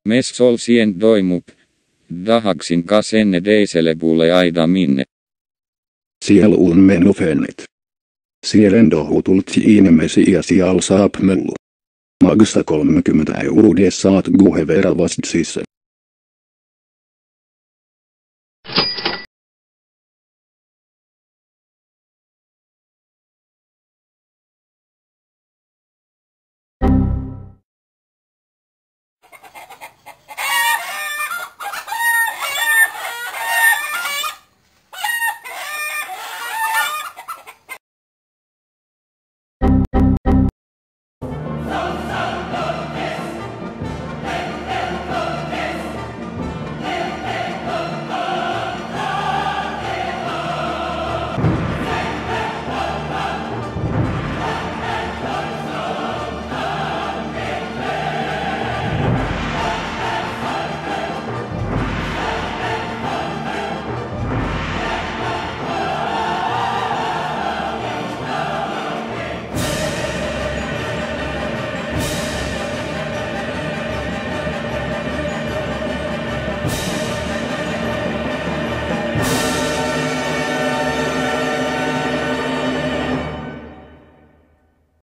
Mes sol sien doimup. Dahaksin kas enne deiselebulle aida minne. Sieluun menufennet. Sielen dohutult iinemesi ja sial saap möllu. Magsa 30 € saat guhevera vastsisse.